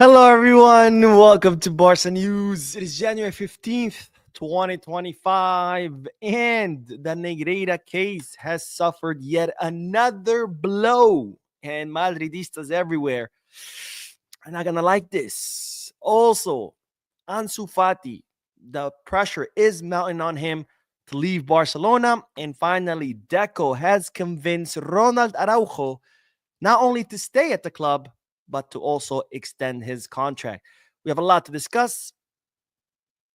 Hello, everyone. Welcome to Barca News. It is January 15th, 2025, and the Negreira case has suffered yet another blow. And Madridistas everywhere are not going to like this. Also, Ansu Fati, the pressure is mounting on him to leave Barcelona. And finally, Deco has convinced Ronald Araujo not only to stay at the club, but to also extend his contract. We have a lot to discuss,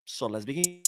so let's begin.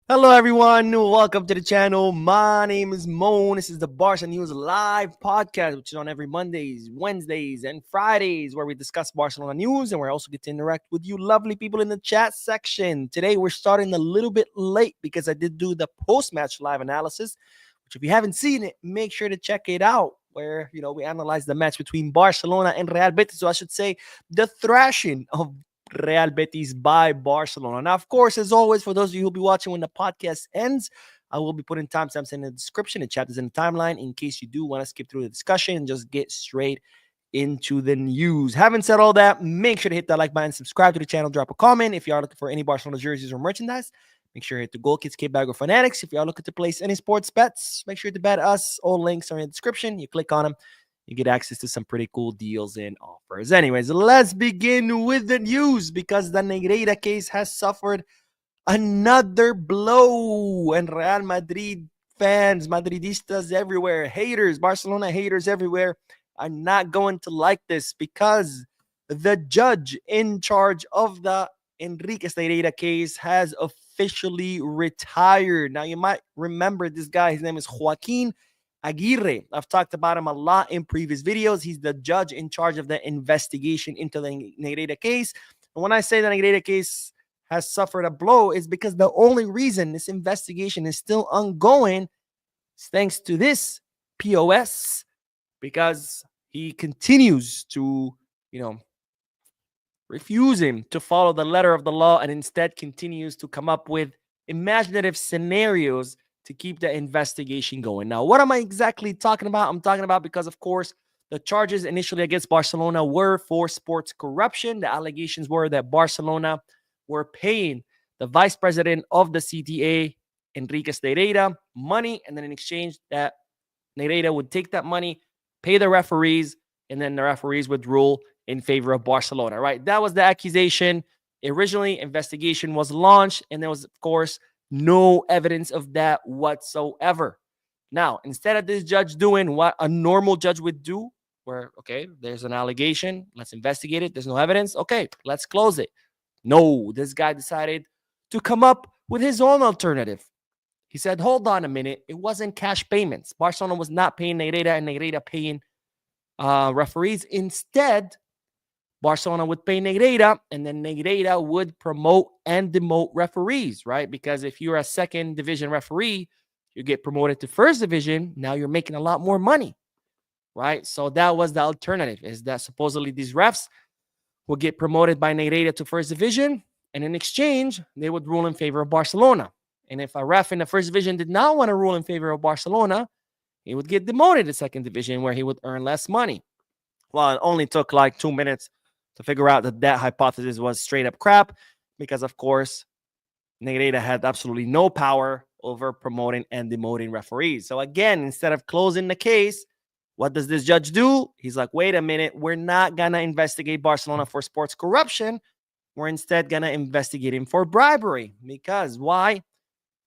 Hello, everyone. Welcome to the channel. My name is Moan. This is the Barca News Live podcast, which is on every Mondays, Wednesdays, and Fridays, where we discuss Barcelona news and we also get to interact with you lovely people in the chat section. Today, we're starting a little bit late because I did do the post-match live analysis, which if you haven't seen it, make sure to check it out, where we analyze the match between Barcelona and Real Betis. So I should say the thrashing of Real Betis by Barcelona. Now, of course, as always, for those of you who'll be watching when the podcast ends, I will be putting timestamps in the description and chapters in the timeline in case you do want to skip through the discussion and just get straight into the news. Having said all that, make sure to hit that like button, subscribe to the channel, drop a comment. If you are looking for any Barcelona jerseys or merchandise, make sure to hit the Goal Kids, K-Bag, or Fanatics. If you are looking to place any sports bets, make sure to bet us. All links are in the description. You click on them, you get access to some pretty cool deals and offers. Anyways, let's begin with the news because the Negreira case has suffered another blow. And Real Madrid fans, Madridistas everywhere, haters, Barcelona haters everywhere are not going to like this because the judge in charge of the Negreira case has officially retired. Now, you might remember this guy. His name is Joaquin Aguirre. I've talked about him a lot in previous videos. He's the judge in charge of the investigation into the Negreira case. And when I say the Negreira case has suffered a blow, is because the only reason this investigation is still ongoing is thanks to this POS, because he continues to, refusing to follow the letter of the law and instead continues to come up with imaginative scenarios to keep the investigation going. Now, what am I exactly talking about? I'm talking about because, of course, the charges initially against Barcelona were for sports corruption. The allegations were that Barcelona were paying the vice president of the CTA, Enrique Negreira, money, and then in exchange, that Negreira would take that money, pay the referees, and then the referees would rule in favor of Barcelona, right? That was the accusation. Originally, investigation was launched, and there was, of course, no evidence of that whatsoever. Now, instead of this judge doing what a normal judge would do, where, okay, there's an allegation, let's investigate it, there's no evidence, okay, let's close it. No, this guy decided to come up with his own alternative. He said, hold on a minute, it wasn't cash payments. Barcelona was not paying Negreira and Negreira paying referees. Instead, Barcelona would pay Negreira, and then Negreira would promote and demote referees, right? Because if you're a second division referee, you get promoted to first division. Now you're making a lot more money, right? So that was the alternative, is that supposedly these refs would get promoted by Negreira to first division, and in exchange, they would rule in favor of Barcelona. And if a ref in the first division did not want to rule in favor of Barcelona, he would get demoted to second division, where he would earn less money. Well, it only took like 2 minutes to figure out that hypothesis was straight up crap, because, of course, Negreira had absolutely no power over promoting and demoting referees. So again, instead of closing the case, what does this judge do? He's like, wait a minute, we're not going to investigate Barcelona for sports corruption. We're instead going to investigate him for bribery. Because why?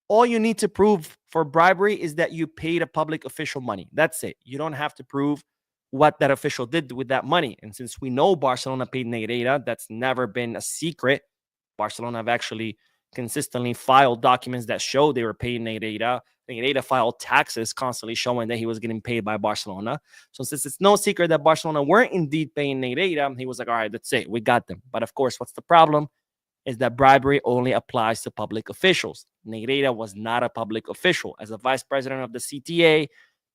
All you need to prove for bribery is that you paid a public official money. That's it. You don't have to prove what that official did with that money. And since we know Barcelona paid Negreira, that's never been a secret. Barcelona have actually consistently filed documents that show they were paying Negreira. Negreira filed taxes constantly showing that he was getting paid by Barcelona. So since it's no secret that Barcelona weren't indeed paying Negreira, he was like, all right, that's it. We got them. But of course, what's the problem? Is that bribery only applies to public officials. Negreira was not a public official. As a vice president of the CTA,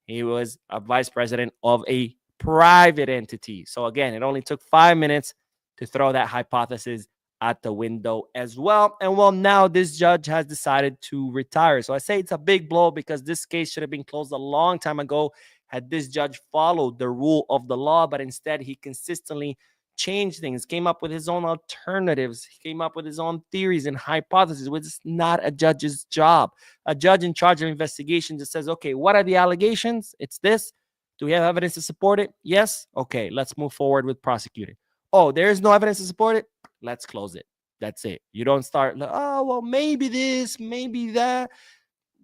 He was a vice president of a private entity. So again, it only took 5 minutes to throw that hypothesis at the window as well. And well, now this judge has decided to retire. So I say it's a big blow because this case should have been closed a long time ago had this judge followed the rule of the law, but instead he consistently changed things, came up with his own alternatives, he came up with his own theories and hypotheses, which is not a judge's job. A judge in charge of investigation just says, okay, what are the allegations? It's this. Do we have evidence to support it? Yes. Okay, let's move forward with prosecuting. Oh, there is no evidence to support it? Let's close it. That's it. You don't start, oh, well, maybe this, maybe that.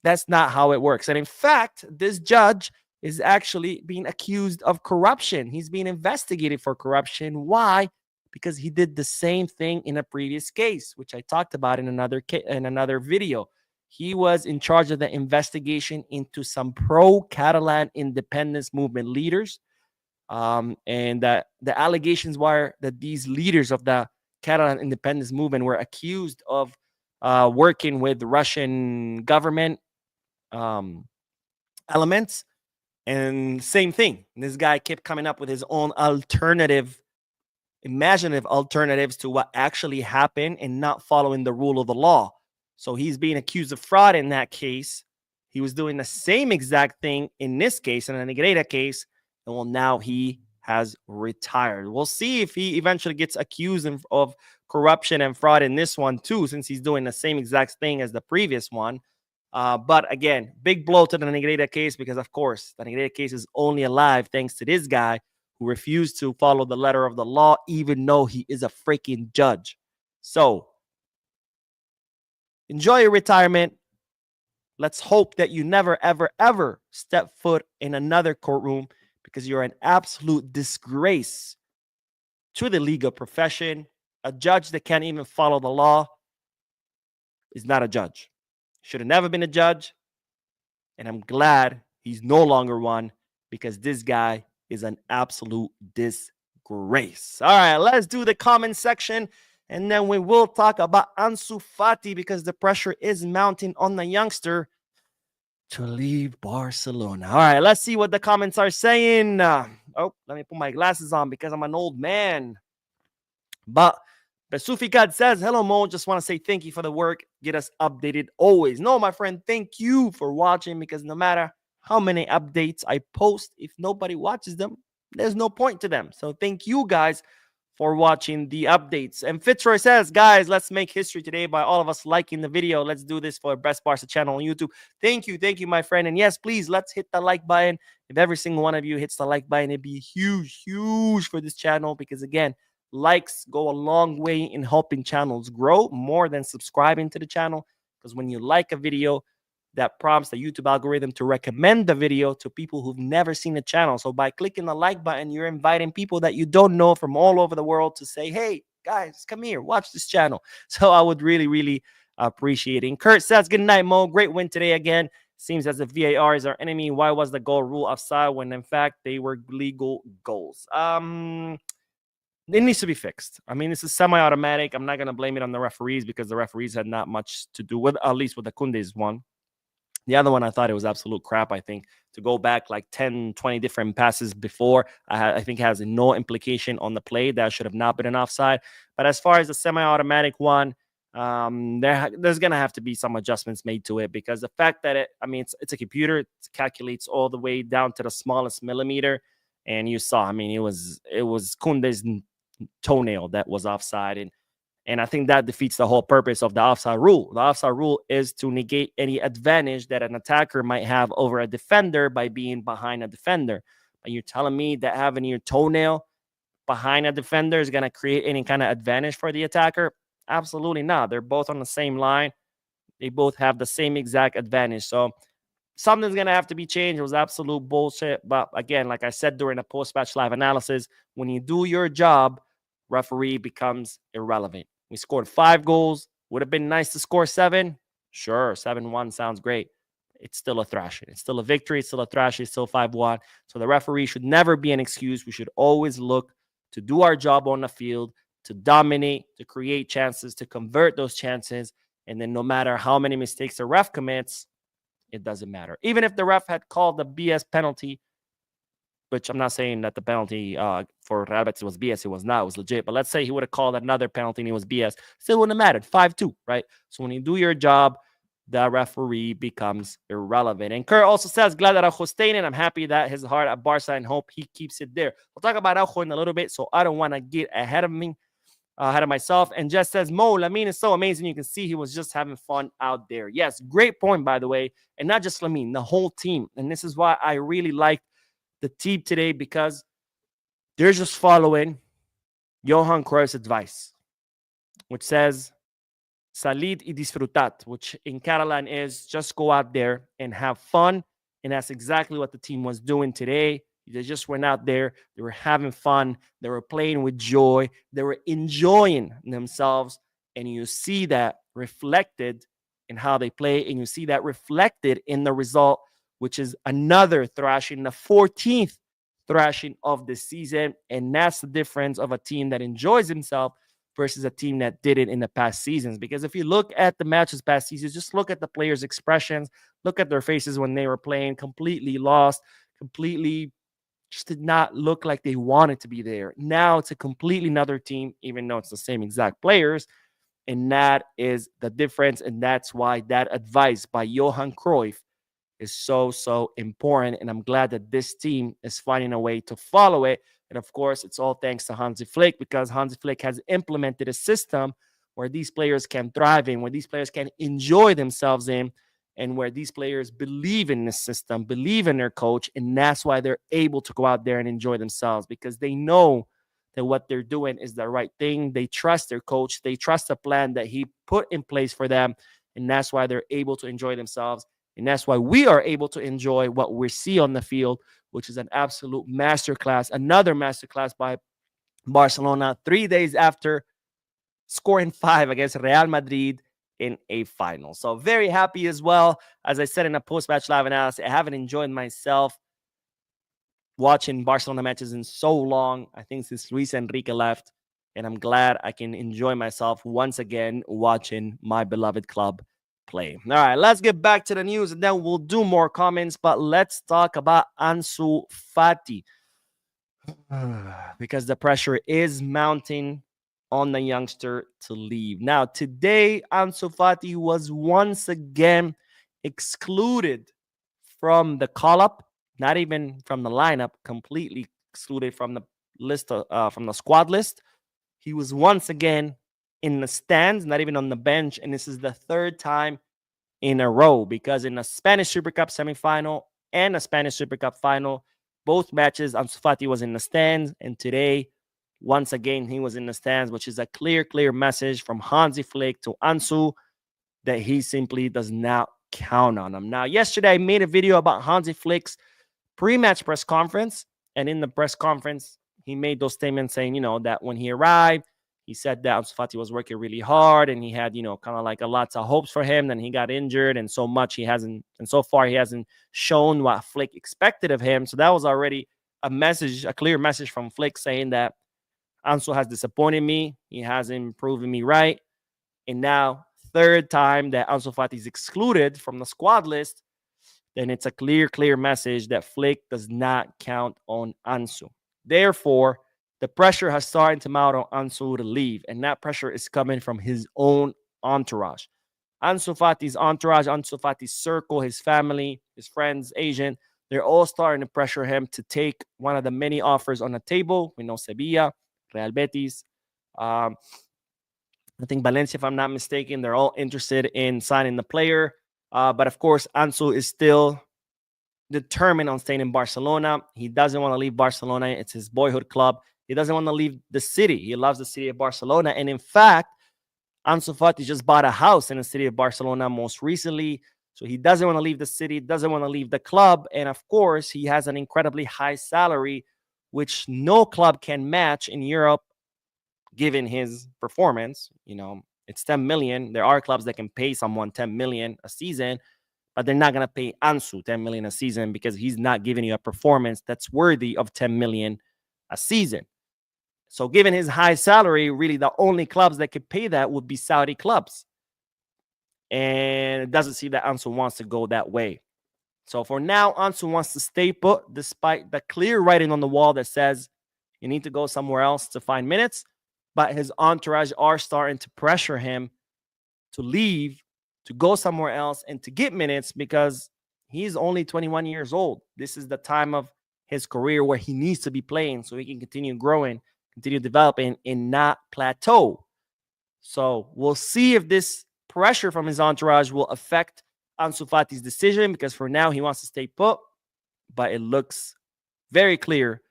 That's not how it works. And in fact, this judge is actually being accused of corruption. He's being investigated for corruption. Why? Because he did the same thing in a previous case, which I talked about in another video. He was in charge of the investigation into some pro-Catalan independence movement leaders. And the allegations were that these leaders of the Catalan independence movement were accused of working with Russian government elements. And same thing. This guy kept coming up with his own imaginative alternatives to what actually happened and not following the rule of the law. So he's being accused of fraud in that case. He was doing the same exact thing in this case, in the Negreira case. And well, now he has retired. We'll see if he eventually gets accused of corruption and fraud in this one too, since he's doing the same exact thing as the previous one. But again, big blow to the Negreira case because, of course, the Negreira case is only alive thanks to this guy who refused to follow the letter of the law, even though he is a freaking judge. So enjoy your retirement. Let's hope that you never, ever, ever step foot in another courtroom because you're an absolute disgrace to the legal profession. A judge that can't even follow the law is not a judge. Should have never been a judge. And I'm glad he's no longer one because this guy is an absolute disgrace. All right, let's do the comment section. And then we will talk about Ansu Fati because the pressure is mounting on the youngster to leave Barcelona. All right, let's see what the comments are saying. Let me put my glasses on because I'm an old man. But Besuficad says, hello, Mo. Just want to say thank you for the work. Get us updated always. No, my friend, thank you for watching because no matter how many updates I post, if nobody watches them, there's no point to them. So thank you guys for watching the updates. And Fitzroy says, guys, let's make history today by all of us liking the video. Let's do this for Best Barca channel on YouTube. Thank you, my friend. And yes, please, let's hit the like button. If every single one of you hits the like button, it'd be huge for this channel because, again, likes go a long way in helping channels grow more than subscribing to the channel. Because when you like a video, that prompts the YouTube algorithm to recommend the video to people who've never seen the channel. So by clicking the like button, you're inviting people that you don't know from all over the world to say, hey, guys, come here, watch this channel. So I would really appreciate it. And Kurt says, good night, Mo. Great win today again. Seems as if VAR is our enemy. Why was the goal rule offside when, in fact, they were legal goals? It needs to be fixed. I mean, this is semi-automatic. I'm not going to blame it on the referees because the referees had not much to do with, at least with the Koundé's one. The other one, I thought it was absolute crap, I think. To go back like 10, 20 different passes before, I think has no implication on the play. That should have not been an offside. But as far as the semi-automatic one, there's going to have to be some adjustments made to it because the fact that it's a computer, it calculates all the way down to the smallest millimeter. And you saw, it was Koundé's toenail that was offside. And I think that defeats the whole purpose of the offside rule. The offside rule is to negate any advantage that an attacker might have over a defender by being behind a defender. But you're telling me that having your toenail behind a defender is going to create any kind of advantage for the attacker? Absolutely not. They're both on the same line. They both have the same exact advantage. So something's going to have to be changed. It was absolute bullshit. But again, like I said during the post-match live analysis, when you do your job, referee becomes irrelevant. We scored 5 goals. Would have been nice to score 7. Sure, 7-1 sounds great. It's still a thrashing. It's still a victory. It's still a thrashing. It's still 5-1. So the referee should never be an excuse. We should always look to do our job on the field, to dominate, to create chances, to convert those chances. And then no matter how many mistakes the ref commits, it doesn't matter. Even if the ref had called the BS penalty, which I'm not saying that the penalty for Real Betis was BS. It was not. It was legit. But let's say he would have called another penalty and it was BS. Still wouldn't have mattered. 5-2, right? So when you do your job, the referee becomes irrelevant. And Kurt also says, glad that Araujo staying in. I'm happy that his heart at Barca and hope he keeps it there. We'll talk about Araujo in a little bit, so I don't want to get ahead of myself. And just says, Mo, Lamine is so amazing. You can see he was just having fun out there. Yes, great point, by the way. And not just Lamine, the whole team. And this is why I really liked the team today, because they're just following Johan Cruyff's advice, which says, salid y disfrutad, which in Catalan is just go out there and have fun. And that's exactly what the team was doing today. They just went out there. They were having fun. They were playing with joy. They were enjoying themselves. And you see that reflected in how they play. And you see that reflected in the result, which is another thrashing, the 14th thrashing of the season. And that's the difference of a team that enjoys himself versus a team that did it in the past seasons. Because if you look at the matches past seasons, just look at the players' expressions, look at their faces when they were playing, completely lost, completely just did not look like they wanted to be there. Now it's a completely another team, even though it's the same exact players. And that is the difference. And that's why that advice by Johan Cruyff is so, so important. And I'm glad that this team is finding a way to follow it. And of course, it's all thanks to Hansi Flick, because Hansi Flick has implemented a system where these players can thrive in, where these players can enjoy themselves in, and where these players believe in the system, believe in their coach. And that's why they're able to go out there and enjoy themselves, because they know that what they're doing is the right thing. They trust their coach. They trust the plan that he put in place for them. And that's why they're able to enjoy themselves. And that's why we are able to enjoy what we see on the field, which is an absolute masterclass, another masterclass by Barcelona 3 days after scoring 5 against Real Madrid in a final. So very happy as well. As I said in a post-match live analysis, I haven't enjoyed myself watching Barcelona matches in so long. I think since Luis Enrique left. And I'm glad I can enjoy myself once again watching my beloved club play. All right, let's get back to the news and then we'll do more comments. But let's talk about Ansu Fati, because the pressure is mounting on the youngster to leave. Now, today, Ansu Fati was once again excluded from the call-up, not even from the lineup, completely excluded from the list, from the squad list. He was once again in the stands, not even on the bench, and this is the third time in a row, because in the Spanish Super Cup semifinal and a Spanish Super Cup final, both matches, Ansu Fati was in the stands, and today, once again, he was in the stands, which is a clear message from Hansi Flick to Ansu that he simply does not count on him. Now, yesterday, I made a video about Hansi Flick's pre-match press conference, and in the press conference, he made those statements saying, that when he arrived, he said that Ansu Fati was working really hard, and he had, kind of like lots of hopes for him. Then he got injured, and so far he hasn't shown what Flick expected of him. So that was already a clear message from Flick saying that Ansu has disappointed me. He hasn't proven me right. And now, third time that Ansu Fati is excluded from the squad list, then it's a clear message that Flick does not count on Ansu. Therefore, the pressure has started to mount on Ansu to leave, and that pressure is coming from his own entourage. Ansu Fati's entourage, Ansu Fati's circle, his family, his friends, agent, they're all starting to pressure him to take one of the many offers on the table. We know Sevilla, Real Betis, I think Valencia, if I'm not mistaken, they're all interested in signing the player. But of course, Ansu is still determined on staying in Barcelona. He doesn't want to leave Barcelona. It's his boyhood club. He doesn't want to leave the city. He loves the city of Barcelona. And in fact, Ansu Fati just bought a house in the city of Barcelona most recently. So he doesn't want to leave the city, doesn't want to leave the club. And of course, he has an incredibly high salary, which no club can match in Europe, given his performance. It's 10 million. There are clubs that can pay someone 10 million a season, but they're not going to pay Ansu 10 million a season because he's not giving you a performance that's worthy of 10 million a season. So given his high salary, really the only clubs that could pay that would be Saudi clubs. And it doesn't seem that Ansu wants to go that way. So for now, Ansu wants to stay put despite the clear writing on the wall that says you need to go somewhere else to find minutes. But his entourage are starting to pressure him to leave, to go somewhere else, and to get minutes because he's only 21 years old. This is the time of his career where he needs to be playing so he can continue growing, continue developing, and not plateau. So we'll see if this pressure from his entourage will affect Ansu Fati's decision because for now he wants to stay put, but it looks very clear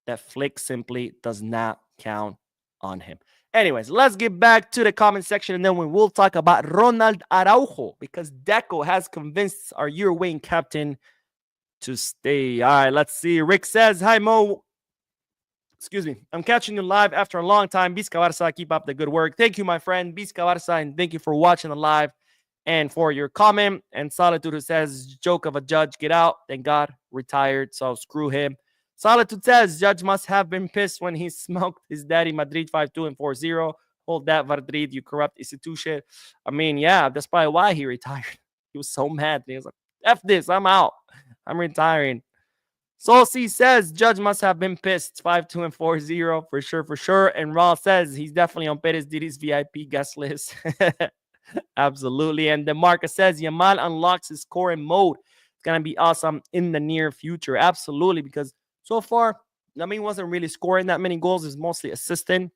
that Flick simply does not count on him. Anyways, let's get back to the comment section and then we will talk about Ronald Araujo because Deco has convinced our Uruguayan captain to stay. All right, let's see. Rick says, hi, Mo. Excuse me. I'm catching you live after a long time. Bizca Barca, keep up the good work. Thank you, my friend. Bizca Barca, and thank you for watching the live and for your comment. And Solitude who says, joke of a judge, get out. Thank God, retired, so screw him. Solitude says, judge must have been pissed when he smoked his daddy Madrid 5-2 and 4-0. Hold that, Madrid, you corrupt institution. I mean, yeah, that's probably why he retired. He was so mad. He was like, F this, I'm out. I'm retiring. Soul C says, judge must have been pissed. 5-2 and 4-0 for sure. And Raw says he's definitely on Perez Diddy's VIP guest list. Absolutely. And DeMarca says Yamal unlocks his scoring mode. It's going to be awesome in the near future. Absolutely. Because so far, Lamine wasn't really scoring that many goals. It's mostly assisting.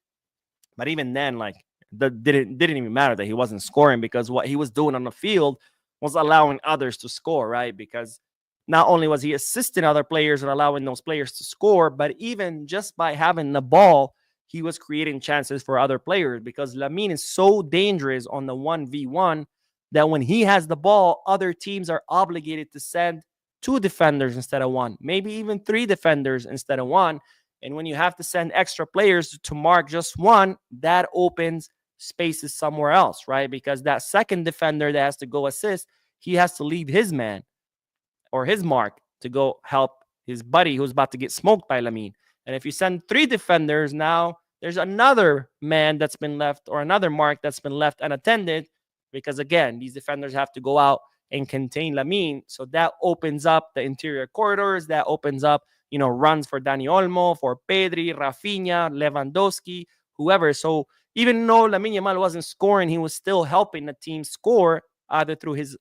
But even then, like, that didn't even matter that he wasn't scoring because what he was doing on the field was allowing others to score, right? Because not only was he assisting other players and allowing those players to score, but even just by having the ball, he was creating chances for other players because Lamine is so dangerous on the 1v1 that when he has the ball, other teams are obligated to send 2 defenders instead of 1, maybe even 3 defenders instead of 1. And when you have to send extra players to mark just 1, that opens spaces somewhere else, right? Because that second defender that has to go assist, he has to leave his man or his mark to go help his buddy who's about to get smoked by Lamine. And if you send 3 defenders, now there's another man that's been left or another mark that's been left unattended because, again, these defenders have to go out and contain Lamine. So that opens up the interior corridors. That opens up, runs for Dani Olmo, for Pedri, Rafinha, Lewandowski, whoever. So even though Lamine Yamal wasn't scoring, he was still helping the team score either through his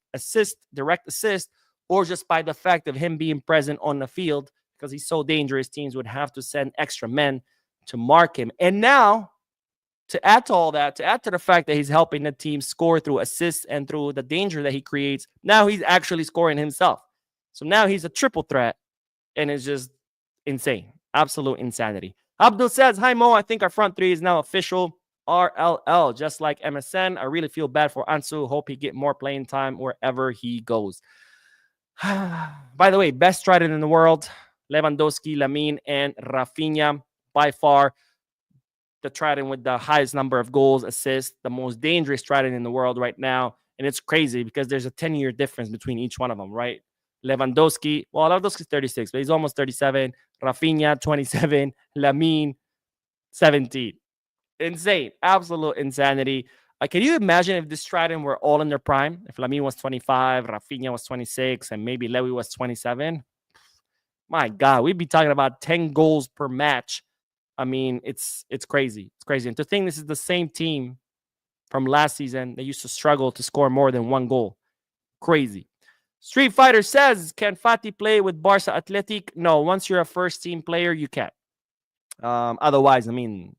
direct assist, or just by the fact of him being present on the field because he's so dangerous, teams would have to send extra men to mark him. And now, to add to all that, to add to the fact that he's helping the team score through assists and through the danger that he creates, now he's actually scoring himself. So now he's a triple threat, and it's just insane. Absolute insanity. Abdul says, hi, Mo. I think our front 3 is now official. RLL, just like MSN. I really feel bad for Ansu. Hope he get more playing time wherever he goes. By the way, best trident in the world, Lewandowski, Lamine, and Rafinha. By far, the trident with the highest number of goals, assists, the most dangerous trident in the world right now. And it's crazy because there's a 10-year difference between each one of them, right? Lewandowski's 36, but he's almost 37. Rafinha, 27. Lamine, 17. Insane. Absolute insanity. Can you imagine if this trident were all in their prime? If Lamine was 25, Rafinha was 26, and maybe Lewy was 27? My God, we'd be talking about 10 goals per match. I mean, it's crazy. It's crazy. And to think this is the same team from last season that used to struggle to score more than 1 goal. Crazy. Street Fighter says, can Fati play with Barca Athletic? No, once you're a first-team player, you can't. Otherwise, I mean,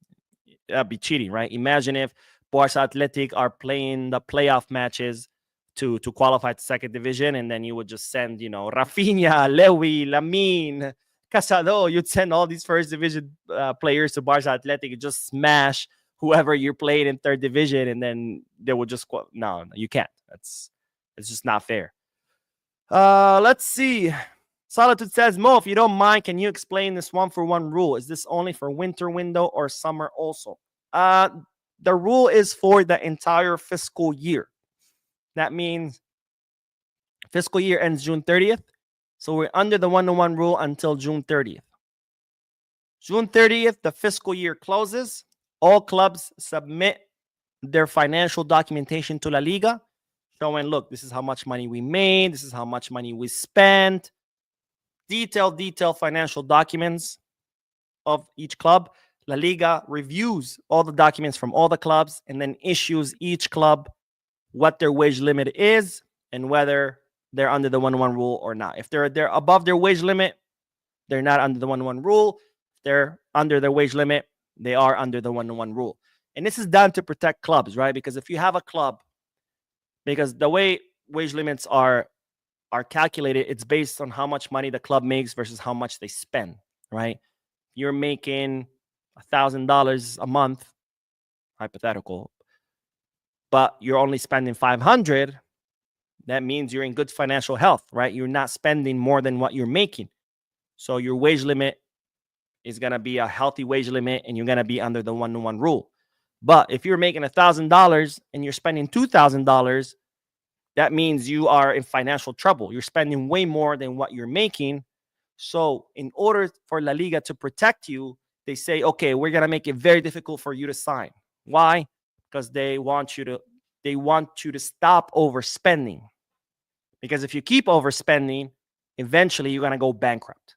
that'd be cheating, right? Imagine if Barca Athletic are playing the playoff matches to qualify to second division, and then you would just send, Rafinha, Lewy, Lamine, Casado. You'd send all these first division players to Barca Athletic and just smash whoever you're playing in third division, and then they would just no, you can't. It's just not fair. Let's see. Solitude says, Mo, if you don't mind, can you explain this 1-for-1 rule? Is this only for winter window or summer also? The rule is for the entire fiscal year. That means fiscal year ends June 30th. So we're under the 1-to-1 rule until June 30th. June 30th, the fiscal year closes. All clubs submit their financial documentation to La Liga, showing, look, this is how much money we made, this is how much money we spent, detailed financial documents of each club. La Liga reviews all the documents from all the clubs and then issues each club what their wage limit is and whether they're under the 1-1 rule or not. If they're above their wage limit, they're not under the 1-1 rule. If they're under their wage limit, they are under the 1-1 rule. And this is done to protect clubs, right? Because if you have a club, because the way wage limits are calculated, it's based on how much money the club makes versus how much they spend, right? You're making $1,000 a month, hypothetical, but you're only spending 500. That means you're in good financial health, right? You're not spending more than what you're making. So your wage limit is going to be a healthy wage limit and you're going to be under the 1-1 rule. But if you're making $1,000 and you're spending $2,000, that means you are in financial trouble. You're spending way more than what you're making. So in order for La Liga to protect you, they say, okay, we're going to make it very difficult for you to sign. Why? Because they want you to stop overspending. Because if you keep overspending, eventually you're going to go bankrupt.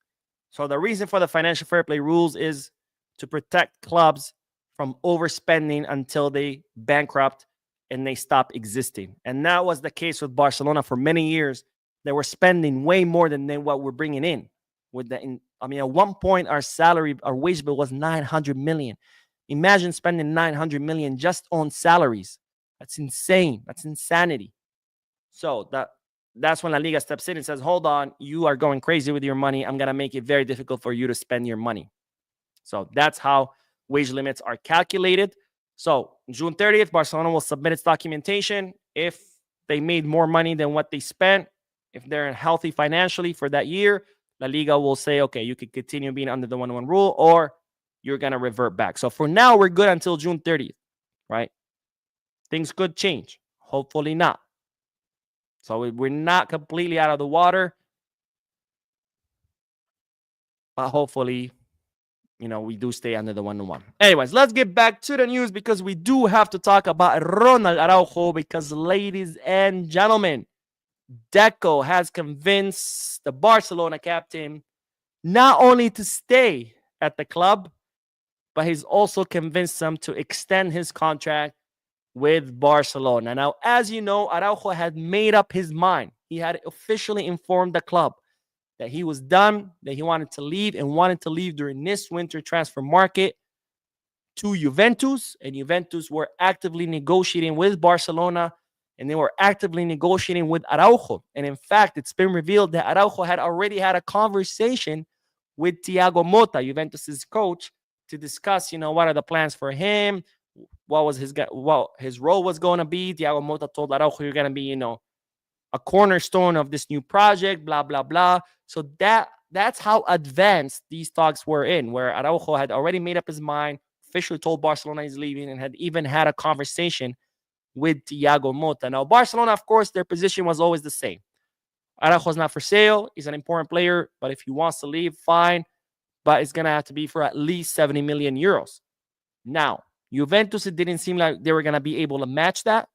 So the reason for the financial fair play rules is to protect clubs from overspending until they bankrupt and they stop existing. And that was the case with Barcelona for many years. They were spending way more than what we're bringing in. At one point, our wage bill was 900 million. Imagine spending 900 million just on salaries. That's insane. That's insanity. So that's when La Liga steps in and says, hold on, you are going crazy with your money. I'm going to make it very difficult for you to spend your money. So that's how wage limits are calculated. So June 30th, Barcelona will submit its documentation. If they made more money than what they spent, if they're healthy financially for that year, La Liga will say, okay, you can continue being under the 1-1 rule or you're going to revert back. So for now, we're good until June 30th, right? Things could change. Hopefully not. So we're not completely out of the water. But hopefully, we do stay under the 1-1. Anyways, let's get back to the news because we do have to talk about Ronald Araujo because, ladies and gentlemen, Deco has convinced the Barcelona captain not only to stay at the club, but he's also convinced them to extend his contract with Barcelona. Now, as you know, Araujo had made up his mind. He had officially informed the club that he was done, that he wanted to leave and wanted to leave during this winter transfer market to Juventus. And Juventus were actively negotiating with Barcelona and they were actively negotiating with Araujo. And in fact, it's been revealed that Araujo had already had a conversation with Thiago Motta, Juventus's coach, to discuss, what are the plans for him, what his role was going to be. Thiago Motta told Araujo, you're going to be, a cornerstone of this new project, blah, blah, blah. So that's how advanced these talks were in, where Araujo had already made up his mind, officially told Barcelona he's leaving, and had even had a conversation with Thiago Motta. Now, Barcelona, of course, their position was always the same. Araujo's not for sale. He's an important player, but if he wants to leave, fine. But it's going to have to be for at least 70 million euros. Now, Juventus, it didn't seem like they were going to be able to match that,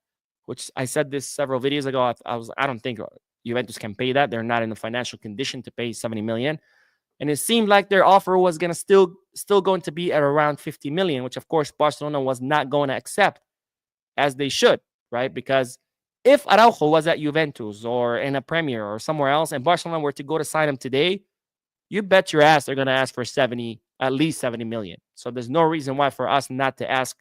which I said this several videos ago. I don't think Juventus can pay that. They're not in the financial condition to pay 70 million. And it seemed like their offer was going to still going to be at around 50 million, which of course Barcelona was not going to accept, as they should, right? Because if Araujo was at Juventus or in a Premier or somewhere else and Barcelona were to go to sign him today, you bet your ass they're going to ask for at least 70 million. So there's no reason why for us not to ask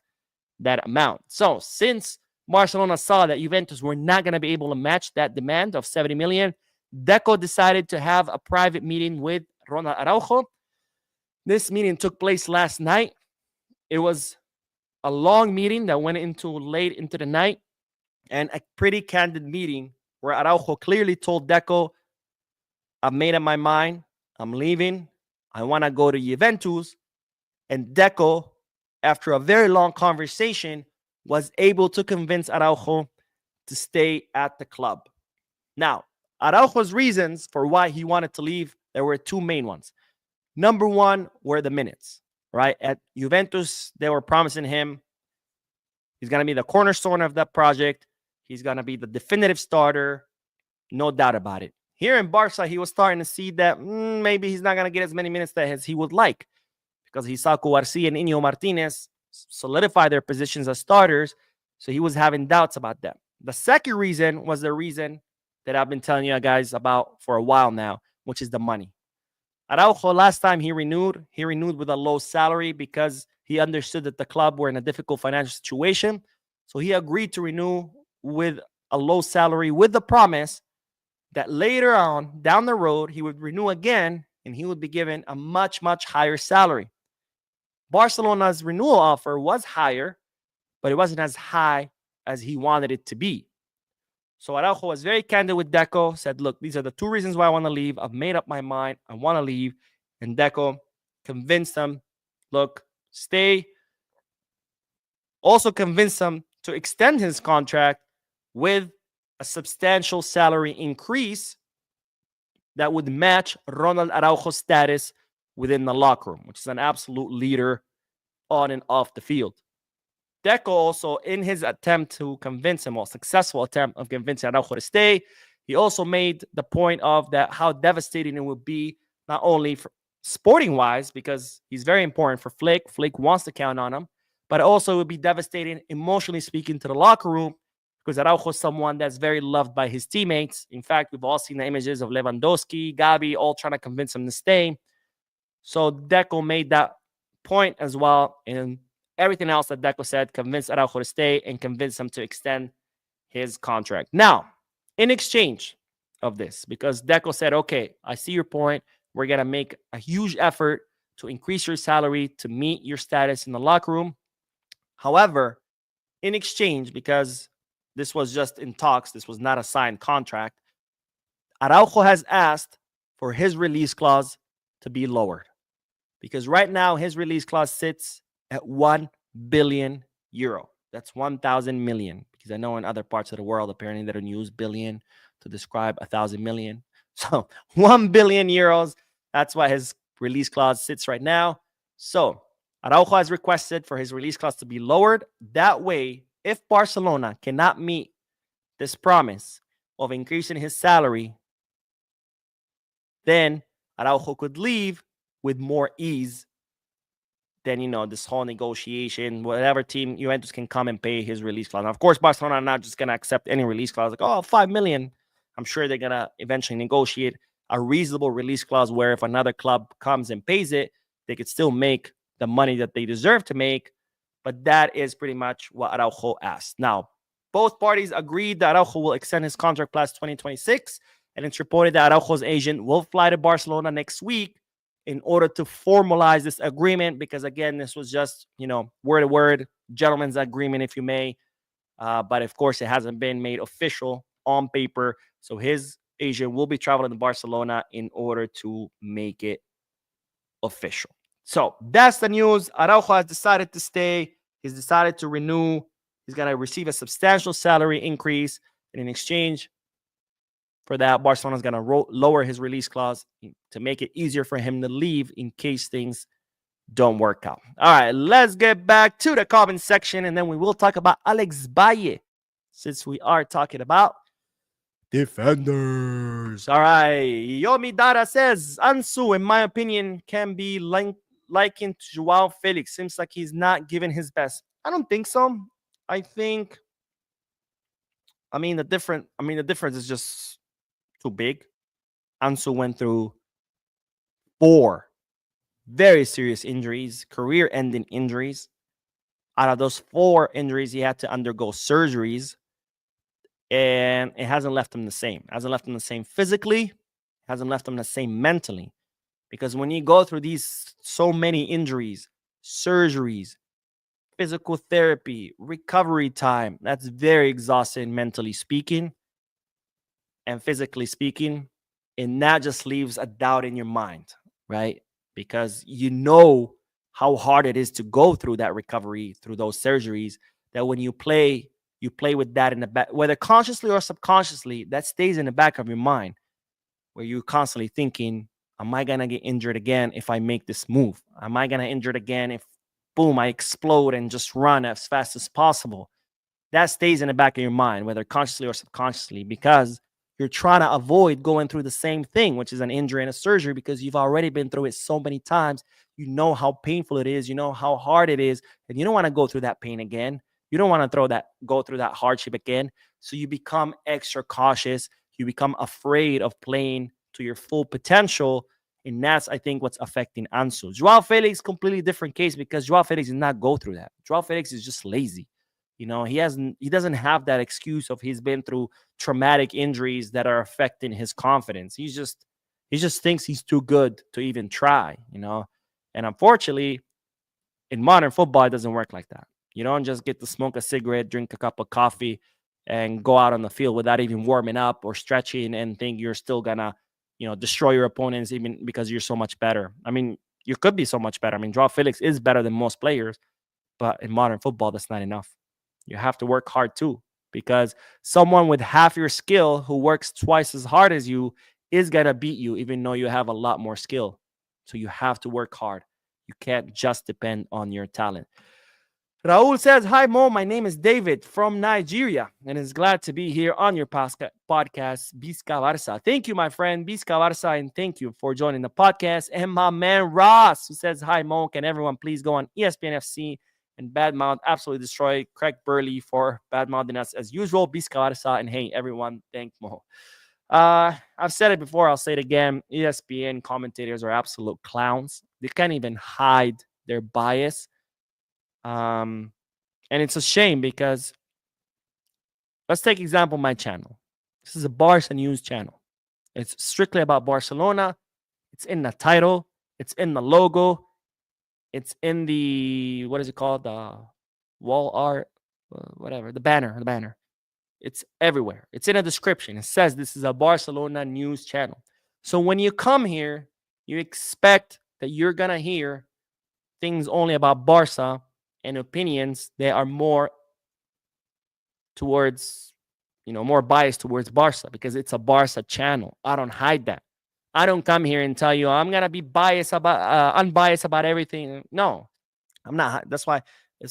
that amount. So since Barcelona saw that Juventus were not going to be able to match that demand of 70 million, Deco decided to have a private meeting with Ronald Araujo. This meeting took place last night. It was a long meeting that went into late into the night and a pretty candid meeting where Araujo clearly told Deco, I've made up my mind. I'm leaving. I want to go to Juventus. And Deco, after a very long conversation, was able to convince Araujo to stay at the club. Now, Araujo's reasons for why he wanted to leave, there were two main ones. Number one were the minutes, right? At Juventus, they were promising him he's going to be the cornerstone of that project. He's going to be the definitive starter, no doubt about it. Here in Barca, he was starting to see that maybe he's not going to get as many minutes as he would like because he saw Garcia and Inigo Martinez solidify their positions as starters. So he was having doubts about them. The second reason was the reason that I've been telling you guys about for a while now, which is the money. Araujo, last time he renewed with a low salary because he understood that the club were in a difficult financial situation. So he agreed to renew with a low salary with the promise that later on, down the road, he would renew again and he would be given a much, much higher salary. Barcelona's renewal offer was higher, but it wasn't as high as he wanted it to be. So Araujo was very candid with Deco, said, look, these are the two reasons why I want to leave. I've made up my mind. I want to leave. And Deco convinced him, look, stay. Also convinced him to extend his contract with a substantial salary increase that would match Ronald Araujo's status within the locker room, which is an absolute leader on and off the field. Deco also, in his attempt to convince him, or successful attempt of convincing Araujo to stay, he also made the point of that how devastating it would be, not only for sporting-wise, because he's very important for Flick. Flick wants to count on him, but also it would be devastating, emotionally speaking, to the locker room, because Araujo is someone that's very loved by his teammates. In fact, we've all seen the images of Lewandowski, Gabi, all trying to convince him to stay. So Deco made that point as well, and everything else that Deco said convinced Araujo to stay and convinced him to extend his contract. Now, in exchange of this, because Deco said, okay, I see your point. We're going to make a huge effort to increase your salary to meet your status in the locker room. However, in exchange, because this was just in talks, this was not a signed contract, Araujo has asked for his release clause to be lowered. Because right now, his release clause sits at 1 billion euro. That's 1,000 million. Because I know in other parts of the world, apparently they don't use billion to describe 1,000 million. So 1 billion euros. That's why his release clause sits right now. So Araujo has requested for his release clause to be lowered. That way, if Barcelona cannot meet this promise of increasing his salary, then Araujo could leave with more ease than, this whole negotiation. Whatever team, Juventus can come and pay his release clause. Now, of course, Barcelona are not just going to accept any release clause. Like, 5 million. I'm sure they're going to eventually negotiate a reasonable release clause where if another club comes and pays it, they could still make the money that they deserve to make. But that is pretty much what Araujo asked. Now, both parties agreed that Araujo will extend his contract past 2026. And it's reported that Araujo's agent will fly to Barcelona next week in order to formalize this agreement, because again, this was just, word to word, gentleman's agreement, if you may. But of course, it hasn't been made official on paper. So his agent will be traveling to Barcelona in order to make it official. So that's the news. Araujo has decided to stay. He's decided to renew. He's going to receive a substantial salary increase. And in exchange for that, Barcelona is going to lower his release clause to make it easier for him to leave in case things don't work out. All right, let's get back to the comment section, and then we will talk about Alex Valle, since we are talking about defenders. All right, Yomi Dara says, Ansu, in my opinion, can be likened to Joao Felix. Seems like he's not giving his best. I don't think so. I think, the difference is just too big. Ansu went through 4 very serious injuries, career-ending injuries. Out of those 4 injuries, he had to undergo surgeries, and it hasn't left him the same. It hasn't left him the same physically, hasn't left him the same mentally. Because when you go through these so many injuries, surgeries, physical therapy, recovery time, that's very exhausting mentally speaking and physically speaking. And that just leaves a doubt in your mind, right? Because how hard it is to go through that recovery, through those surgeries, that when you play with that in the back, whether consciously or subconsciously, that stays in the back of your mind, where you're constantly thinking, am I going to get injured again if I make this move? Am I going to injured again if, boom, I explode and just run as fast as possible? that stays in the back of your mind, whether consciously or subconsciously, because you're trying to avoid going through the same thing, which is an injury and a surgery, because you've already been through it so many times. You know how painful it is, you know how hard it is, and you don't want to go through that pain again. You don't want to go through that hardship again. So you become extra cautious. You become afraid of playing to your full potential. And that's, I think, what's affecting Ansu. Joao Felix, completely different case, because Joao Felix did not go through that. Joao Felix is just lazy. He doesn't have that excuse of he's been through traumatic injuries that are affecting his confidence. He just thinks he's too good to even try. And unfortunately, in modern football, it doesn't work like that. You don't just get to smoke a cigarette, drink a cup of coffee, and go out on the field without even warming up or stretching and think you're still gonna, destroy your opponents even because you're so much better. I mean, you could be so much better. I mean, Joao Felix is better than most players, but in modern football, that's not enough. You have to work hard too, because someone with half your skill who works twice as hard as you is gonna beat you, even though you have a lot more skill. So you have to work hard. You can't just depend on your talent. Raul says, "Hi, Mo. My name is David from Nigeria and is glad to be here on your podcast, Bisca Barça." Thank you, my friend, Bisca Barça, and thank you for joining the podcast. And my man, Ross, who says, "Hi, Mo. Can everyone please go on ESPN FC and badmouth, absolutely destroy Craig Burley for badmouthing us as usual. Bisca Barça, and hey, everyone, thank Mo." I've said it before. I'll say it again. ESPN commentators are absolute clowns. They can't even hide their bias. And it's a shame, because let's take example my channel. This is a Barca news channel. It's strictly about Barcelona. It's in the title. It's in the logo. It's in the, what is it called? The wall art, whatever. The banner. It's everywhere. It's in a description. It says this is a Barcelona news channel. So when you come here, you expect that you're going to hear things only about Barca and opinions that are more towards, more biased towards Barca, because it's a Barca channel. I don't hide that. I don't come here and tell you I'm going to be unbiased about everything. No, I'm not. That's why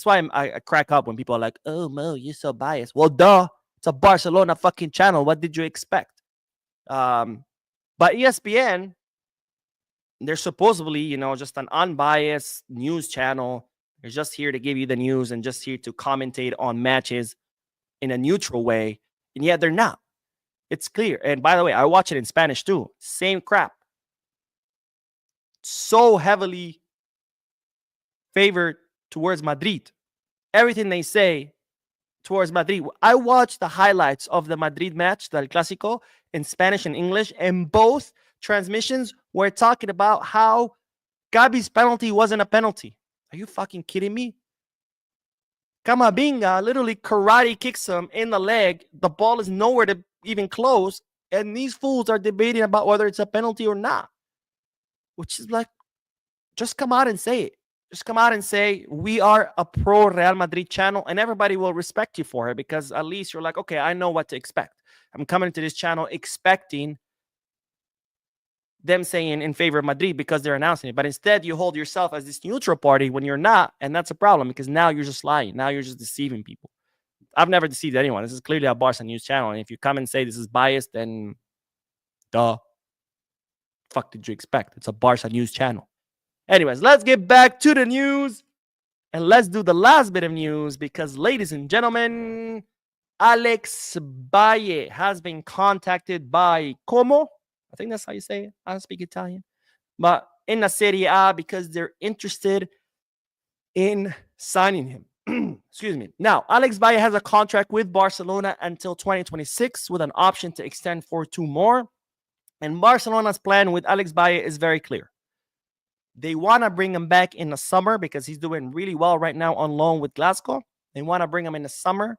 I crack up when people are like, "Oh, Mo, you're so biased." Well, duh. It's a Barcelona fucking channel. What did you expect? But ESPN, they're supposedly, just an unbiased news channel. They're just here to give you the news and just here to commentate on matches in a neutral way. And yet they're not. It's clear. And by the way, I watch it in Spanish too. Same crap. So heavily favored towards Madrid. Everything they say towards Madrid. I watched the highlights of the Madrid match, the Clásico, in Spanish and English, and both transmissions were talking about how Gabi's penalty wasn't a penalty. Are you fucking kidding me? Camavinga literally karate kicks him in the leg. The ball is nowhere to even close, and these fools are debating about whether it's a penalty or not. Which is like, just come out and say it. Just come out and say, we are a pro Real Madrid channel, and everybody will respect you for it, because at least you're like, okay, I know what to expect. I'm coming to this channel expecting them saying in favor of Madrid because they're announcing it. But instead, you hold yourself as this neutral party when you're not, and that's a problem, because now you're just lying. Now you're just deceiving people. I've never deceived anyone. This is clearly a Barca news channel, and if you come and say this is biased, then duh. Fuck did you expect? It's a Barca news channel. Anyways, let's get back to the news, and let's do the last bit of news, because, ladies and gentlemen, Alex Valle has been contacted by Como. I think that's how you say it. I don't speak Italian. But in the Serie A, because they're interested in signing him. Excuse me. Now, Alex Valle has a contract with Barcelona until 2026 with an option to extend for 2 more. And Barcelona's plan with Alex Valle is very clear. They want to bring him back in the summer because he's doing really well right now on loan with Glasgow. They want to bring him in the summer,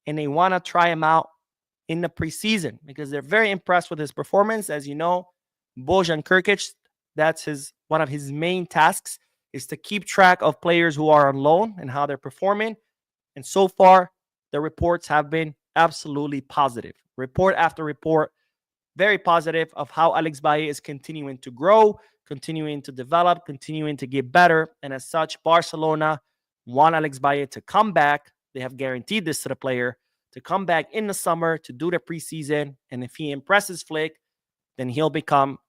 and they want to try him out in the preseason because they're very impressed with his performance. As you know, Bojan Krkic, that's one of his main tasks, is to keep track of players who are on loan and how they're performing. And so far, the reports have been absolutely positive. Report after report, very positive of how Alex Valle is continuing to grow, continuing to develop, continuing to get better. And as such, Barcelona want Alex Valle to come back. They have guaranteed this to the player to come back in the summer to do the preseason. And if he impresses Flick, then he'll become,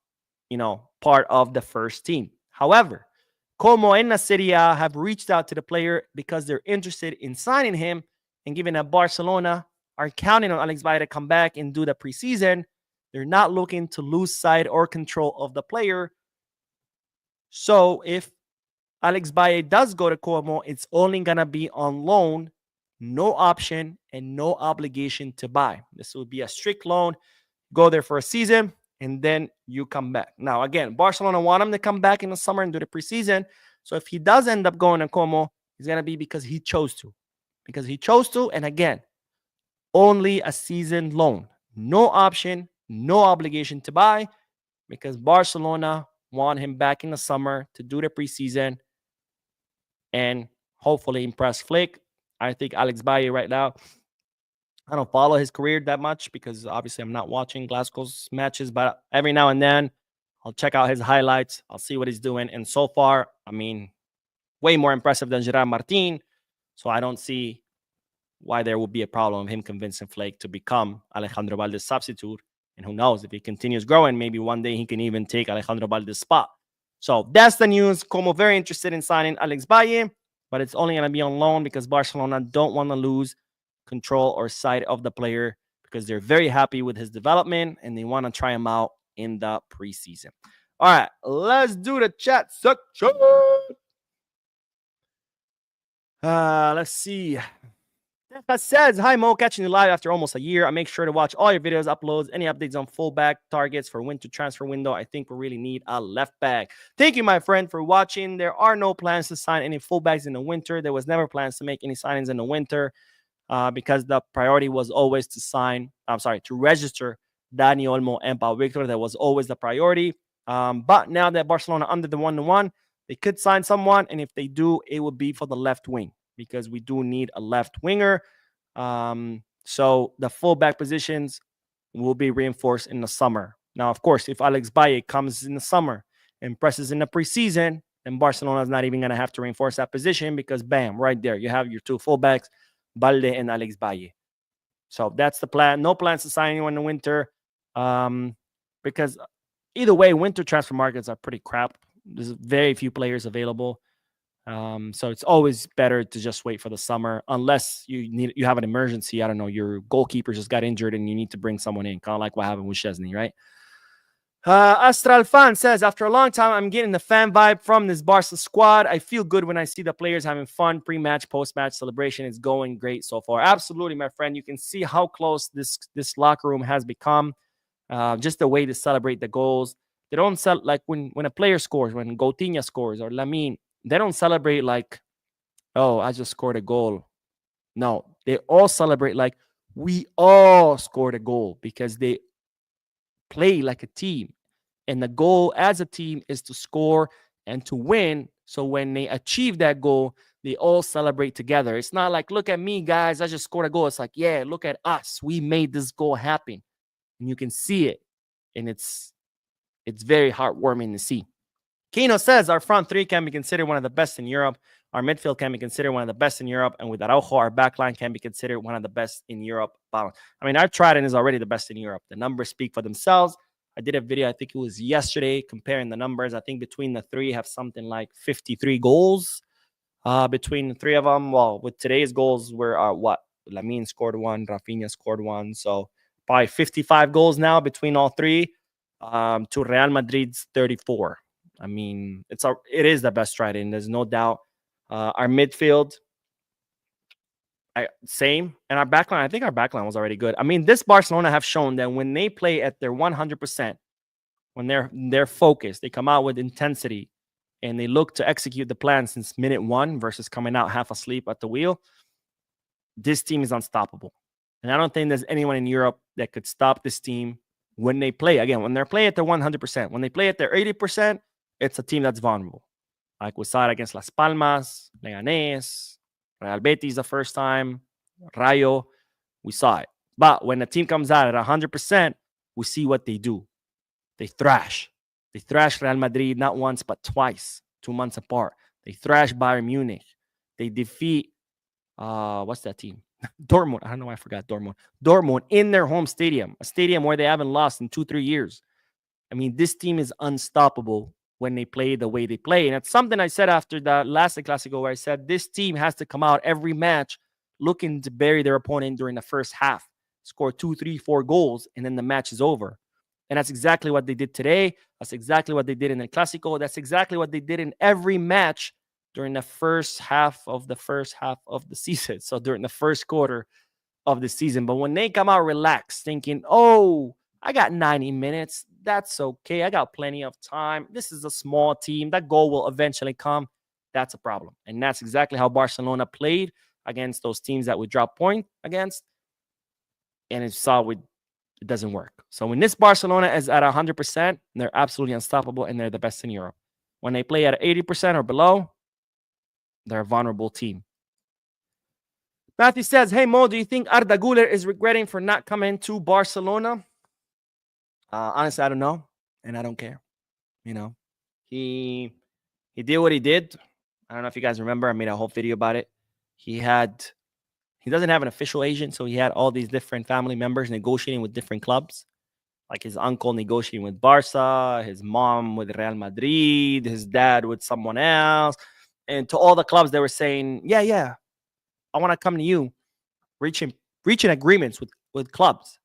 part of the first team. However, Como and Nasseria have reached out to the player because they're interested in signing him. And given that Barcelona are counting on Alex Valle to come back and do the preseason, they're not looking to lose sight or control of the player. So if Alex Valle does go to Como, it's only going to be on loan, no option, and no obligation to buy. This will be a strict loan. Go there for a season, and then you come back. Now, again, Barcelona want him to come back in the summer and do the preseason. So if he does end up going to Como, it's going to be because he chose to. And again, only a season loan. No option, no obligation to buy, because Barcelona want him back in the summer to do the preseason and hopefully impress Flick. I think Alex Valle right now, I don't follow his career that much because obviously I'm not watching Glasgow's matches, but every now and then I'll check out his highlights. I'll see what he's doing. And so far, way more impressive than Gerard Martin. So I don't see why there would be a problem of him convincing Flick to become Alejandro Valde's substitute. And who knows, if he continues growing, maybe one day he can even take Alejandro Valde's spot. So that's the news. Como very interested in signing Alex Valle, but it's only going to be on loan because Barcelona don't want to lose control or sight of the player because they're very happy with his development and they want to try him out in the preseason. All right, let's do the chat section. Let's see. That says, hi Mo, catching you live after almost a year. I make sure to watch all your videos, uploads, any updates on fullback targets for winter transfer window. I think we really need a left back. Thank you, my friend, for watching. There are no plans to sign any fullbacks in the winter. There was never plans to make any signings in the winter because the priority was always to register Dani Olmo and Pau Victor. That was always the priority. But now that Barcelona under the 1-1, they could sign someone. And if they do, it would be for the left wing, because we do need a left winger. So the fullback positions will be reinforced in the summer. Now, of course, if Alex Valle comes in the summer and presses in the preseason, then Barcelona is not even going to have to reinforce that position because, bam, right there, you have your two fullbacks, Valle and Alex Valle. So that's the plan. No plans to sign anyone in the winter because either way, winter transfer markets are pretty crap. There's very few players available. So it's always better to just wait for the summer, unless you have an emergency. I don't know, your goalkeeper just got injured and you need to bring someone in, kind of like what happened with Szczesny, right? Astral Fan says, after a long time, I'm getting the fan vibe from this Barca squad. I feel good when I see the players having fun. Pre-match, post-match celebration is going great so far. Absolutely, my friend. You can see how close this locker room has become. Just the way to celebrate the goals. They don't like when a player scores, when Coutinho scores or Lamine. They don't celebrate like, oh, I just scored a goal. No, they all celebrate like we all scored a goal because they play like a team. And the goal as a team is to score and to win. So when they achieve that goal, they all celebrate together. It's not like, look at me, guys, I just scored a goal. It's like, yeah, look at us. We made this goal happen. And you can see it. And it's very heartwarming to see. Kino says our front three can be considered one of the best in Europe. Our midfield can be considered one of the best in Europe. And with Araujo, our backline can be considered one of the best in Europe. Our Trident is already the best in Europe. The numbers speak for themselves. I did a video, I think it was yesterday, comparing the numbers. I think between the three have something like 53 goals between the three of them. Well, with today's goals, we're Lamine scored one, Rafinha scored one. So probably 55 goals now between all three to Real Madrid's 34. It is the best Trident. There's no doubt. Our midfield, same. And our backline, I think our backline was already good. This Barcelona have shown that when they play at their 100%, when they're focused, they come out with intensity, and they look to execute the plan since minute one versus coming out half asleep at the wheel, this team is unstoppable. And I don't think there's anyone in Europe that could stop this team when they play. Again, when they're playing at their 100%. When they play at their 80%, it's a team that's vulnerable. Like we saw it against Las Palmas, Leganés, Real Betis the first time, Rayo, we saw it. But when the team comes out at 100%, we see what they do. They thrash. They thrashed Real Madrid not once but twice, 2 months apart. They thrashed Bayern Munich. They defeat What's that team? Dortmund. I don't know why I forgot Dortmund. Dortmund in their home stadium, a stadium where they haven't lost in 2-3 years. I mean, this team is unstoppable when they play the way they play. And it's something I said after the last Clasico, where I said this team has to come out every match looking to bury their opponent during the first half, score 2, 3, 4 goals, and then the match is over. And that's exactly what they did today. That's exactly what they did in the Clasico. That's exactly what they did in every match during the first half of the season. So during the first quarter of the season. But when they come out relaxed, thinking, oh, I got 90 minutes. That's okay. I got plenty of time. This is a small team. That goal will eventually come. That's a problem. And that's exactly how Barcelona played against those teams that would drop point against. And it doesn't work. So when this Barcelona is at 100%, they're absolutely unstoppable and they're the best in Europe. When they play at 80% or below, they're a vulnerable team. Matthew says, hey, Mo, do you think Arda Güler is regretting for not coming to Barcelona? Honestly, I don't know, and I don't care. You know, he did what he did. I don't know if you guys remember. I made a whole video about it. He doesn't have an official agent, so he had all these different family members negotiating with different clubs. Like his uncle negotiating with Barca, his mom with Real Madrid, his dad with someone else. And to all the clubs, they were saying, yeah, I want to come to you, reaching agreements with clubs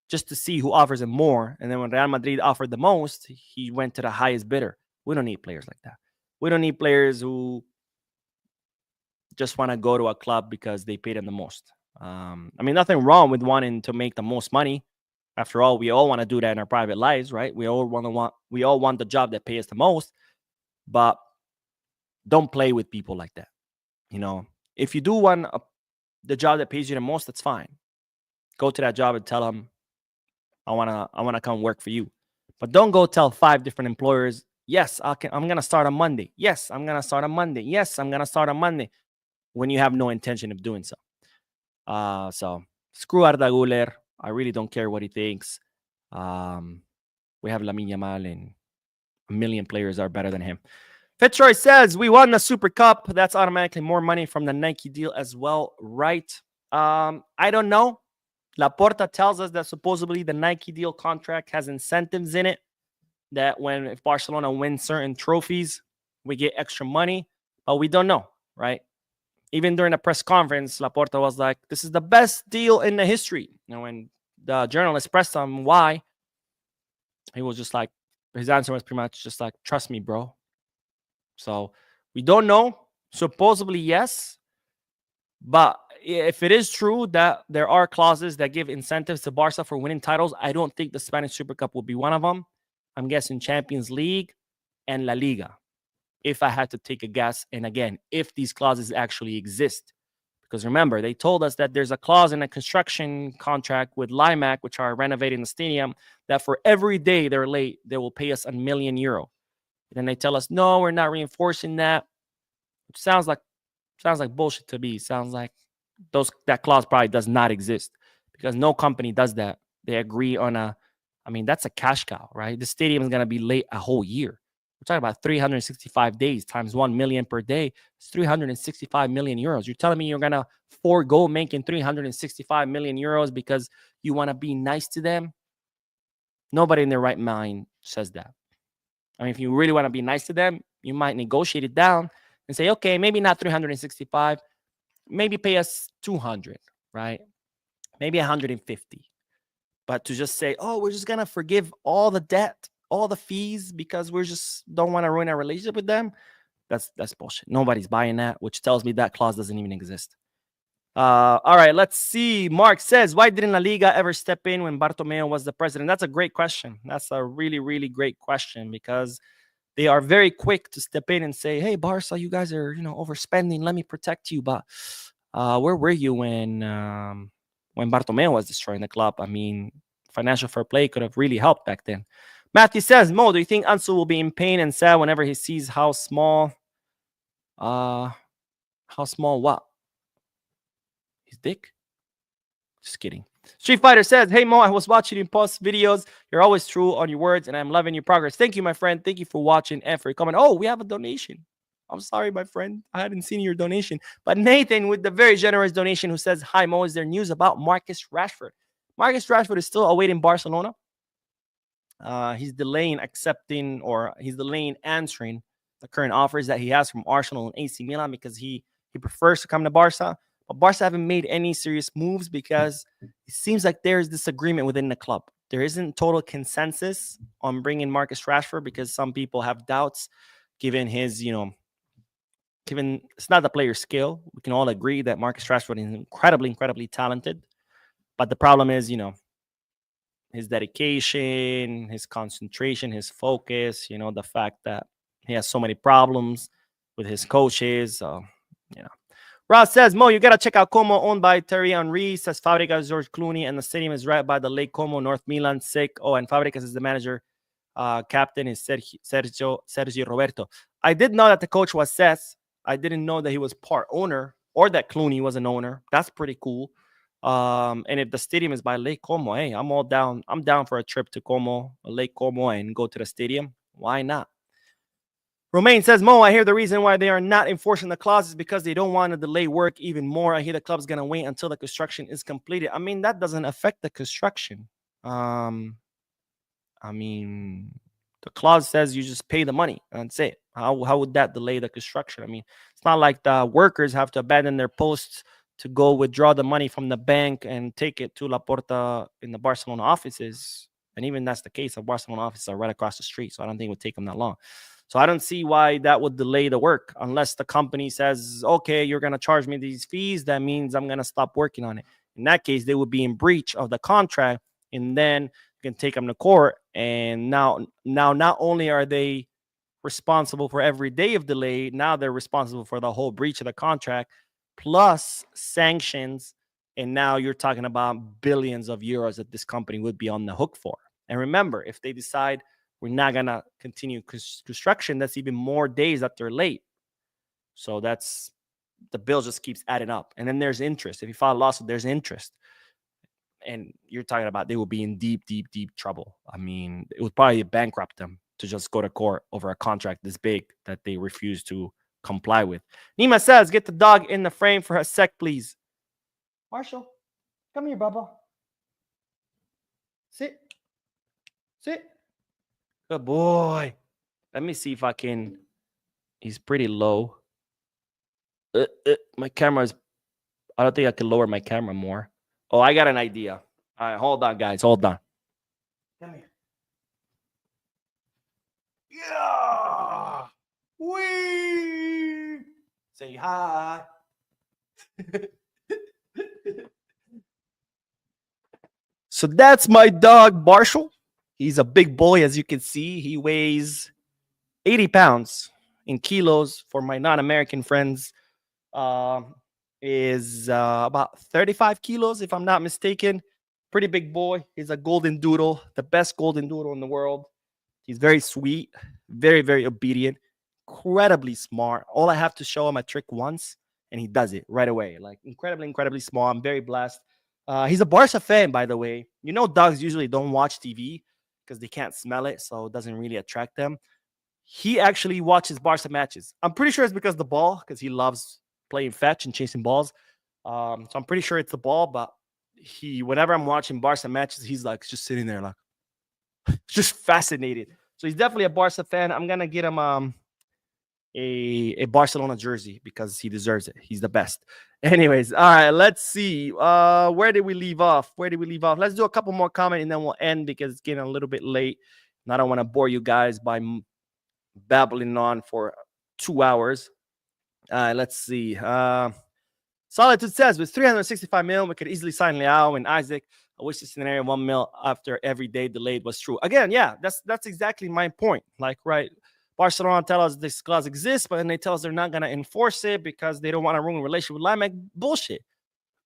just to see who offers him more. And then when Real Madrid offered the most, he went to the highest bidder. We don't need players like that. We don't need players who just want to go to a club because they paid them the most. I mean, nothing wrong with wanting to make the most money. After all, we all want to do that in our private lives, right? We all want the job that pays the most, but don't play with people like that. You know, if you do want the job that pays you the most, that's fine. Go to that job and tell them, I wanna come work for you. But don't go tell 5 different employers, yes, I'm gonna start on Monday. Yes, I'm gonna start on Monday. Yes, I'm gonna start on Monday, when you have no intention of doing so. So screw Arda Güler. I really don't care what he thinks. We have Lamine Yamal, and a million players are better than him. Fitzroy says, we won the Super Cup. That's automatically more money from the Nike deal as well, right? I don't know. Laporta tells us that supposedly the Nike deal contract has incentives in it, that if Barcelona wins certain trophies, we get extra money, but we don't know, right? Even during the press conference, Laporta was like, this is the best deal in the history. And when the journalist pressed him why, he was just like, his answer was pretty much just like, trust me, bro. So we don't know. Supposedly, yes. But if it is true that there are clauses that give incentives to Barca for winning titles, I don't think the Spanish Super Cup will be one of them. I'm guessing Champions League and La Liga, if I had to take a guess. And again, if these clauses actually exist. Because remember, they told us that there's a clause in a construction contract with Limac, which are renovating the stadium, that for every day they're late, they will pay us €1 million. And then they tell us, no, we're not reinforcing that. Which sounds like bullshit to me. Sounds like that clause probably does not exist, because no company does that. They agree on that's a cash cow, right? The stadium is going to be late a whole year. We're talking about 365 days times 1 million per day. It's 365 million euros. You're telling me you're going to forego making 365 million euros because you want to be nice to them? Nobody in their right mind says that. I mean, if you really want to be nice to them, you might negotiate it down and say, okay, maybe not 365, maybe pay us 200, right? Maybe 150. But to just say, oh, we're just going to forgive all the debt, all the fees, because we just don't want to ruin our relationship with them, that's bullshit. Nobody's buying that, which tells me that clause doesn't even exist. All right, let's see. Mark says, why didn't La Liga ever step in when Bartomeu was the president? That's a great question. That's a really, really great question, because they are very quick to step in and say, hey, Barca, you guys are, overspending. Let me protect you. But where were you when Bartomeu was destroying the club? I mean, financial fair play could have really helped back then. Matthew says, Mo, do you think Ansu will be in pain and sad whenever he sees how small what? His dick? Just kidding. Street Fighter says, hey, Mo, I was watching you post videos. You're always true on your words, and I'm loving your progress. Thank you, my friend. Thank you for watching and for your comment. Oh, we have a donation. I'm sorry, my friend. I hadn't seen your donation. But Nathan with the very generous donation who says, hi, Mo, is there news about Marcus Rashford? Marcus Rashford is still awaiting Barcelona. He's delaying accepting, or he's delaying answering the current offers that he has from Arsenal and AC Milan because he prefers to come to Barca. But Barca haven't made any serious moves because it seems like there's disagreement within the club. There isn't total consensus on bringing Marcus Rashford because some people have doubts given his, given it's not the player's skill. We can all agree that Marcus Rashford is incredibly talented. But the problem is, his dedication, his concentration, his focus, the fact that he has so many problems with his coaches. Ross says, Mo, you got to check out Como, owned by Thierry Henry. Says Fábricas, George Clooney, and the stadium is right by the Lake Como, North Milan. Sick. Oh, and Fábricas is the manager. Captain is Sergio Roberto. I did know that the coach was Cesc. I didn't know that he was part owner or that Clooney was an owner. That's pretty cool. And if the stadium is by Lake Como, hey, I'm all down. I'm down for a trip to Lake Como, and go to the stadium. Why not? Romain says, Mo, I hear the reason why they are not enforcing the clause is because they don't want to delay work even more. I hear the club's going to wait until the construction is completed. I mean, that doesn't affect the construction. The clause says you just pay the money. That's it. How would that delay the construction? I mean, it's not like the workers have to abandon their posts to go withdraw the money from the bank and take it to La Porta in the Barcelona offices. And even that's the case, the Barcelona offices are right across the street, so I don't think it would take them that long. So I don't see why that would delay the work unless the company says, okay, you're going to charge me these fees. That means I'm going to stop working on it. In that case, they would be in breach of the contract, and then you can take them to court. And now not only are they responsible for every day of delay, now they're responsible for the whole breach of the contract plus sanctions. And now you're talking about billions of euros that this company would be on the hook for. And remember, if they decide we're not going to continue construction, that's even more days that they're late. So that's the bill just keeps adding up. And then there's interest. If you file a lawsuit, there's interest. And you're talking about they will be in deep trouble. I mean, it would probably bankrupt them to just go to court over a contract this big that they refuse to comply with. Nima says, get the dog in the frame for a sec, please. Marshall, come here, Bubba. Sit. Good boy. Let me see if I can. He's pretty low. My camera's. I don't think I can lower my camera more. Oh, I got an idea. All right, hold on, guys. Hold on. Come here. Yeah. Wee. Say hi. So that's my dog, Marshall. He's a big boy, as you can see. He weighs 80 pounds in kilos. For my non-American friends, is about 35 kilos, if I'm not mistaken. Pretty big boy. He's a golden doodle, the best golden doodle in the world. He's very sweet, very obedient, incredibly smart. All I have to show him a trick once, and he does it right away. Like incredibly small. I'm very blessed. He's a Barca fan, by the way. Dogs usually don't watch TV because they can't smell it, so it doesn't really attract them. He actually watches Barca matches. I'm pretty sure it's because of the ball, because he loves playing fetch and chasing balls. So I'm pretty sure it's the ball, but whenever I'm watching Barca matches, he's like just sitting there like just fascinated. So he's definitely a Barca fan. I'm gonna get him a Barcelona jersey because he deserves it. He's the best. Anyways, all right, let's see. Where did we leave off? Let's do a couple more comments and then we'll end because it's getting a little bit late. And I don't want to bore you guys by babbling on for 2 hours. Let's see. Solitude says, with 365 million, we could easily sign Leao and Isaac. I wish the scenario 1 mil after every day delayed was true. Again, yeah, that's exactly my point. Like, right, Barcelona tell us this clause exists, but then they tell us they're not going to enforce it because they don't want to ruin a relationship with Limac. Bullshit.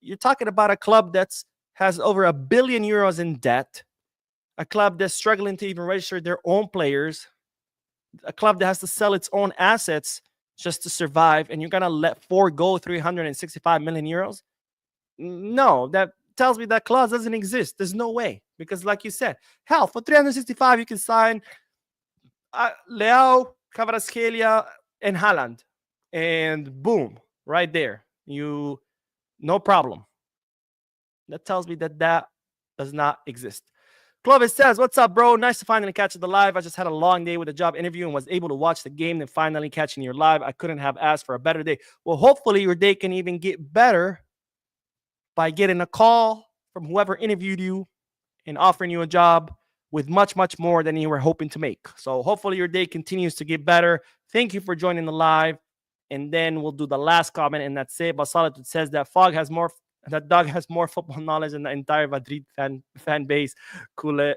You're talking about a club that's has over €1 billion in debt, a club that's struggling to even register their own players, a club that has to sell its own assets just to survive, and you're going to forego 365 million euros? No, that tells me that clause doesn't exist. There's no way. Because like you said, hell, for 365, you can sign Leao, Kvaratskhelia, and Haaland. and boom, right there. No problem. That tells me that does not exist. Clovis says, "What's up, bro? Nice to finally catch the live. I just had a long day with a job interview and was able to watch the game. Then finally catching your live. I couldn't have asked for a better day." Well, hopefully your day can even get better by getting a call from whoever interviewed you and offering you a job with much, much more than you were hoping to make. So hopefully your day continues to get better. Thank you for joining the live. And then we'll do the last comment, and that's it. Basalitude says that Dog has more football knowledge than the entire Madrid fan base. Culer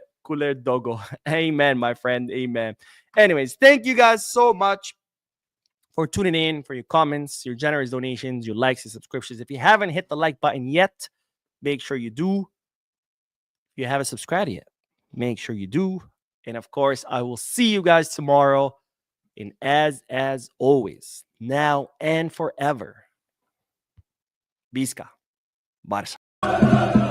Doggo. Amen, my friend. Amen. Anyways, thank you guys so much for tuning in, for your comments, your generous donations, your likes, your subscriptions. If you haven't hit the like button yet, make sure you do. If you haven't subscribed yet, make sure you do. And of course, I will see you guys tomorrow. And as always, now and forever, Visca Barca.